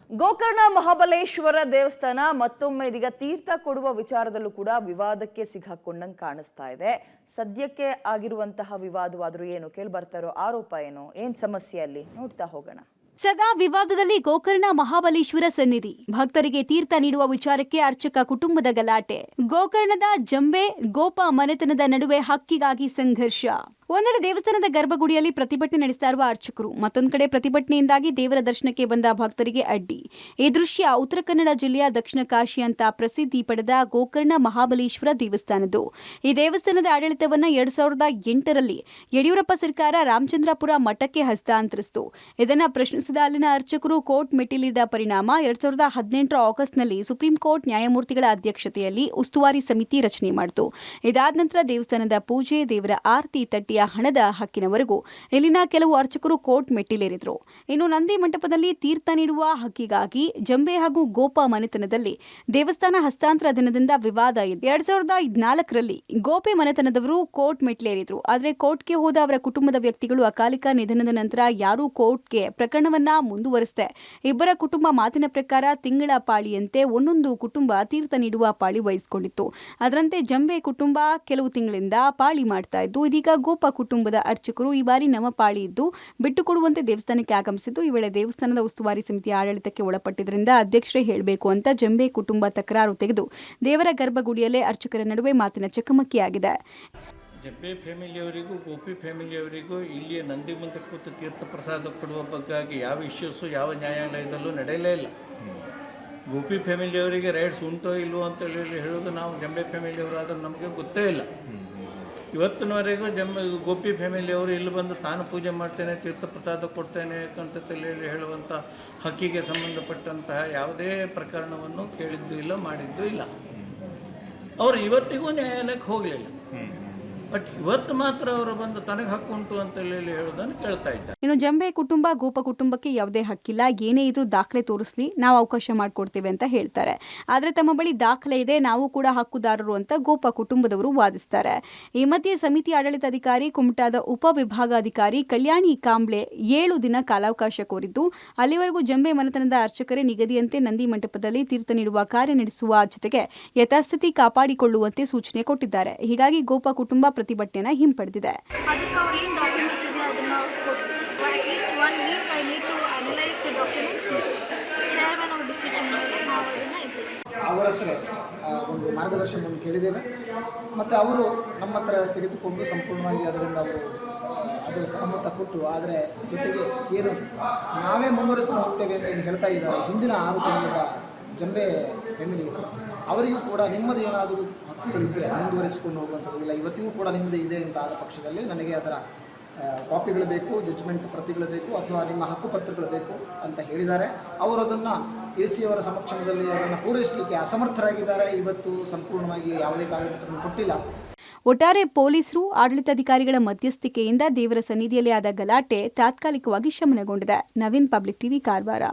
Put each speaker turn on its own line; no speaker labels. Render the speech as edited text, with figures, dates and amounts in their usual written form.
ಗೋಕರ್ಣ ಮಹಾಬಲೇಶ್ವರ ದೇವಸ್ಥಾನ ಮತ್ತೊಮ್ಮೆ ಇದೀಗ ತೀರ್ಥ ಕೊಡುವ ವಿಚಾರದಲ್ಲೂ ಕೂಡ ವಿವಾದಕ್ಕೆ ಸಿಕ್ಕಾಕೊಂಡಂಗೆ ಕಾಣಿಸ್ತಾ ಇದೆ. ಸದ್ಯಕ್ಕೆ ಆಗಿರುವಂತಹ ವಿವಾದವಾದರೂ ಏನು, ಕೇಳಿ ಬರ್ತಾ ಇರೋ ಆರೋಪ ಏನು, ಏನ್ ಸಮಸ್ಯೆ ಅಲ್ಲಿ ನೋಡ್ತಾ ಹೋಗೋಣ.
ಸದಾ ವಿವಾದದಲ್ಲಿ ಗೋಕರ್ಣ ಮಹಾಬಲೇಶ್ವರ ಸನ್ನಿಧಿ. ಭಕ್ತರಿಗೆ ತೀರ್ಥ ನೀಡುವ ವಿಚಾರಕ್ಕೆ ಅರ್ಚಕ ಕುಟುಂಬದ ಗಲಾಟೆ. ಗೋಕರ್ಣದ ಜಂಬೆ ಗೋಪ ಮನೆತನದ ನಡುವೆ ಹಕ್ಕಿಗಾಗಿ ಸಂಘರ್ಷ. ಒಂದೆಡೆ ದೇವಸ್ಥಾನದ ಗರ್ಭಗುಡಿಯಲ್ಲಿ ಪ್ರತಿಭಟನೆ ನಡೆಸ್ತಾ ಇರುವ ಅರ್ಚಕರು, ಮತ್ತೊಂದು ಕಡೆ ಪ್ರತಿಭಟನೆಯಿಂದಾಗಿ ದೇವರ ದರ್ಶನಕ್ಕೆ ಬಂದ ಭಕ್ತರಿಗೆ ಅಡ್ಡಿ. ಈ ದೃಶ್ಯ ಉತ್ತರ ಕನ್ನಡ ಜಿಲ್ಲೆಯ ದಕ್ಷಿಣ ಕಾಶಿ ಅಂತ ಪ್ರಸಿದ್ಧಿ ಪಡೆದ ಗೋಕರ್ಣ ಮಹಾಬಲೇಶ್ವರ ದೇವಸ್ಥಾನದ್ದು. ಈ ದೇವಸ್ಥಾನದ ಆಡಳಿತವನ್ನ 2008ರಲ್ಲಿ ಯಡಿಯೂರಪ್ಪ ಸರ್ಕಾರ ರಾಮಚಂದ್ರಾಪುರ ಮಠಕ್ಕೆ ಹಸ್ತಾಂತರಿಸಿತು. ಇದನ್ನ ಪ್ರಶ್ನಿಸಿದ ಅಲ್ಲಿನ ಅರ್ಚಕರು ಕೋರ್ಟ್ ಮೆಟ್ಟಿಲಿದ ಪರಿಣಾಮ 2018ರ ಆಗಸ್ಟ್ನಲ್ಲಿ ಸುಪ್ರೀಂ ಕೋರ್ಟ್ ನ್ಯಾಯಮೂರ್ತಿಗಳ ಅಧ್ಯಕ್ಷತೆಯಲ್ಲಿ ಉಸ್ತುವಾರಿ ಸಮಿತಿ ರಚನೆ ಮಾಡಿತು. ಇದಾದ ನಂತರ ದೇವಸ್ಥಾನದ ಪೂಜೆ, ದೇವರ ಆರತಿ ತಟ್ಟಿಯ ಹಣದ ಹಕ್ಕಿನವರೆಗೂ ಇಲ್ಲಿನ ಕೆಲವು ಅರ್ಚಕರು ಕೋರ್ಟ್ ಮೆಟ್ಟಿಲೇರಿದ್ರು. ಇನ್ನು ನಂದಿ ಮಂಟಪದಲ್ಲಿ ತೀರ್ಥ ನೀಡುವ ಹಕ್ಕಿಗಾಗಿ ಜಂಬೆ ಹಾಗೂ ಗೋಪ ಮನೆತನದಲ್ಲಿ ದೇವಸ್ಥಾನ ಹಸ್ತಾಂತರ ದಿನದಿಂದ ವಿವಾದ ಇದೆ. 2004ರಲ್ಲಿ ಗೋಪೆ ಮನೆತನದವರು ಕೋರ್ಟ್ ಮೆಟ್ಟಿಲೇರಿದ್ರು. ಆದರೆ ಕೋರ್ಟ್ಗೆ ಹೋದ ಅವರ ಕುಟುಂಬದ ವ್ಯಕ್ತಿಗಳು ಅಕಾಲಿಕ ನಿಧನದ ನಂತರ ಯಾರೂ ಕೋರ್ಟ್ಗೆ ಪ್ರಕರಣವನ್ನ ಮುಂದುವರಿಸದೆ ಇಬ್ಬರ ಕುಟುಂಬ ಮಾತಿನ ಪ್ರಕಾರ ತಿಂಗಳ ಪಾಳಿಯಂತೆ ಒಂದೊಂದು ಕುಟುಂಬ ತೀರ್ಥ ನೀಡುವ ಪಾಳಿ ವಹಿಸಿಕೊಂಡಿತ್ತು. ಅದರಂತೆ ಜಂಬೆ ಕುಟುಂಬ ಕೆಲವು ತಿಂಗಳಿಂದ ಪಾಳಿ ಮಾಡ್ತಾ ಇದ್ದು, ಇದೀಗ ಗೋಪ ಕುಟುಂಬದ ಅರ್ಚಕರು ಈ ಬಾರಿ ನಮ್ಮ ಪಾಳಿ ಇದ್ದು ಬಿಟ್ಟುಕೊಡುವಂತೆ ದೇವಸ್ಥಾನಕ್ಕೆ ಆಗಮಿಸಿದ್ದು. ಈ ವೇಳೆ ದೇವಸ್ಥಾನದ ಉಸ್ತುವಾರಿ ಸಮಿತಿಯ ಆಡಳಿತಕ್ಕೆ ಒಳಪಟ್ಟಿದ್ದರಿಂದ ಅಧ್ಯಕ್ಷರೇ ಹೇಳಬೇಕು ಅಂತ ಜಂಬೆ ಕುಟುಂಬ ತಕರಾರು ತೆಗೆದು ದೇವರ ಗರ್ಭಗುಡಿಯಲ್ಲೇ ಅರ್ಚಕರ ನಡುವೆ ಮಾತಿನ ಚಕಮಕಿಯಾಗಿದೆ.
ಜಂಬೆ ಫ್ಯಾಮಿಲಿಯವರಿಗೂ ಗೋಪಿ ಫ್ಯಾಮಿಲಿಯವರಿಗೂ ಇಲ್ಲಿಯ ನಂದಿ ಮುಂದೆ ಕೂತು ತೀರ್ಥ ಪ್ರಸಾದ ಕೊಡುವ ಬಗ್ಗೆ ಯಾವ ಇಶ್ಯೂಸು ಯಾವ ನ್ಯಾಯಾಲಯದಲ್ಲೂ ನಡೆಯಲೇ ಇಲ್ಲ. ಗೋಪಿ ಫ್ಯಾಮಿಲಿಯವರಿಗೆ ರೈಟ್ಸ್ ಉಂಟೋ ಇಲ್ವೋ ಅಂತ ಹೇಳೋದು ನಾವು ಜಂಬೆ ಫ್ಯಾಮಿಲಿಯವರಾದರೂ ನಮಗೆ ಗೊತ್ತೇ ಇಲ್ಲ. ಇವತ್ತಿನವರೆಗೂ ಗೋಪಿ ಫ್ಯಾಮಿಲಿಯವರು ಇಲ್ಲಿ ಬಂದು ತಾನು ಪೂಜೆ ಮಾಡ್ತೇನೆ, ತೀರ್ಥ ಪ್ರಸಾದ ಕೊಡ್ತೇನೆ ಅಂತ ಹೇಳುವಂಥ ಹಕ್ಕಿಗೆ ಸಂಬಂಧಪಟ್ಟಂತಹ ಯಾವುದೇ ಪ್ರಕರಣವನ್ನು ಕೇಳಿದ್ದು ಇಲ್ಲ, ಮಾಡಿದ್ದು ಇಲ್ಲ. ಅವರು ಇವತ್ತಿಗೂ ನ್ಯಾಯಾಲಯಕ್ಕೆ ಹೋಗಲಿಲ್ಲ. ಬಟ್ ಇವತ್ತು ಮಾತ್ರ ಅವರು ಬಂದು ತನಗೆ ಹಕ್ಕು ಉಂಟು ಅಂತ ಹೇಳೋದನ್ನು ಕೇಳ್ತಾ ಇದ್ದಾರೆ.
ಇನ್ನು ಜಂಬೆ ಕುಟುಂಬ ಗೋಪ ಕುಟುಂಬಕ್ಕೆ ಯಾವುದೇ ಹಕ್ಕಿಲ್ಲ, ಏನೇ ಇದ್ರೂ ದಾಖಲೆ ತೋರಿಸ್ಲಿ, ನಾವು ಅವಕಾಶ ಮಾಡಿಕೊಡ್ತೇವೆ ಅಂತ ಹೇಳ್ತಾರೆ. ಆದರೆ ತಮ್ಮ ಬಳಿ ದಾಖಲೆ ಇದೆ, ನಾವು ಕೂಡ ಹಕ್ಕುದಾರರು ಅಂತ ಗೋಪ ಕುಟುಂಬದವರು ವಾದಿಸ್ತಾರೆ. ಈ ಮಧ್ಯೆ ಸಮಿತಿ ಆಡಳಿತಾಧಿಕಾರಿ ಕುಮಟಾದ ಉಪವಿಭಾಗಾಧಿಕಾರಿ ಕಲ್ಯಾಣಿ ಕಾಂಬ್ಳೆ 7 ದಿನ ಕಾಲಾವಕಾಶ ಕೋರಿದ್ದು, ಅಲ್ಲಿವರೆಗೂ ಜಂಬೆ ಮನೆತನದ ಅರ್ಚಕರೇ ನಿಗದಿಯಂತೆ ನಂದಿ ಮಂಟಪದಲ್ಲಿ ತೀರ್ಥ ನೀಡುವ ಕಾರ್ಯ ನಡೆಸುವ ಜೊತೆಗೆ ಯಥಾಸ್ಥಿತಿ ಕಾಪಾಡಿಕೊಳ್ಳುವಂತೆ ಸೂಚನೆ ಕೊಟ್ಟಿದ್ದಾರೆ. ಹೀಗಾಗಿ ಗೋಪ ಕುಟುಂಬ ಪ್ರತಿಭಟನೆಯನ್ನು ಹಿಂಪಡೆದಿದೆ.
ಅವರ ಹತ್ರ ಒಂದು ಮಾರ್ಗದರ್ಶನವನ್ನು ಕೇಳಿದ್ದೇವೆ ಮತ್ತು ಅವರು ನಮ್ಮ ಹತ್ರ ತೆಗೆದುಕೊಂಡು ಸಂಪೂರ್ಣವಾಗಿ ಅದರಿಂದ ಅವರು ಅದರ ಸಹಮತ ಕೊಟ್ಟು, ಆದರೆ ಜೊತೆಗೆ ಏನು ನಾವೇ ಮುಂದುವರಿಸ್ಕೊಂಡು ಹೋಗ್ತೇವೆ ಅಂತ ಏನು ಹೇಳ್ತಾ ಇದ್ದಾರೆ ಹಿಂದಿನ ಆರೋಪಗಳಿಂದ ಜಂಬೆ ಫ್ಯಾಮಿಲಿ ಅವರಿಗೂ ಕೂಡ ನಿಮ್ಮದು ಏನಾದರೂ ಹಕ್ಕುಗಳಿದ್ದರೆ ಮುಂದುವರಿಸಿಕೊಂಡು ಹೋಗುವಂಥದ್ದು ಇಲ್ಲ, ಇವತ್ತಿಗೂ ಕೂಡ ನಿಮ್ಮದು ಇದೆ ಅಂತ ಆದ ಪಕ್ಷದಲ್ಲಿ ನನಗೆ ಅದರ ಕಾಪಿಗಳು ಬೇಕು, ಜಡ್ಜ್ಮೆಂಟ್ ಪ್ರತಿಗಳು ಬೇಕು ಅಥವಾ ನಿಮ್ಮ ಹಕ್ಕುಪತ್ರಗಳು ಬೇಕು ಅಂತ ಹೇಳಿದ್ದಾರೆ. ಅವರು ಅದನ್ನು AC ಅವರ ಸಮಕ್ಷಮದಲ್ಲಿ ಅದನ್ನು ಪೂರೈಸಲಿಕ್ಕೆ ಅಸಮರ್ಥರಾಗಿದ್ದಾರೆ. ಇವತ್ತು ಸಂಪೂರ್ಣವಾಗಿ ಯಾವುದೇ ಕಾಗದಪತ್ರವನ್ನು ಕೊಟ್ಟಿಲ್ಲ.
ಒಟ್ಟಾರೆ ಪೊಲೀಸರು ಆಡಳಿತಾಧಿಕಾರಿಗಳ ಮಧ್ಯಸ್ಥಿಕೆಯಿಂದ ದೇವರ ಸನ್ನಿಧಿಯಲ್ಲಿ ಆದ ಗಲಾಟೆ ತಾತ್ಕಾಲಿಕವಾಗಿ ಶಮನಗೊಂಡಿದೆ. Naveen, public TV, Karwar.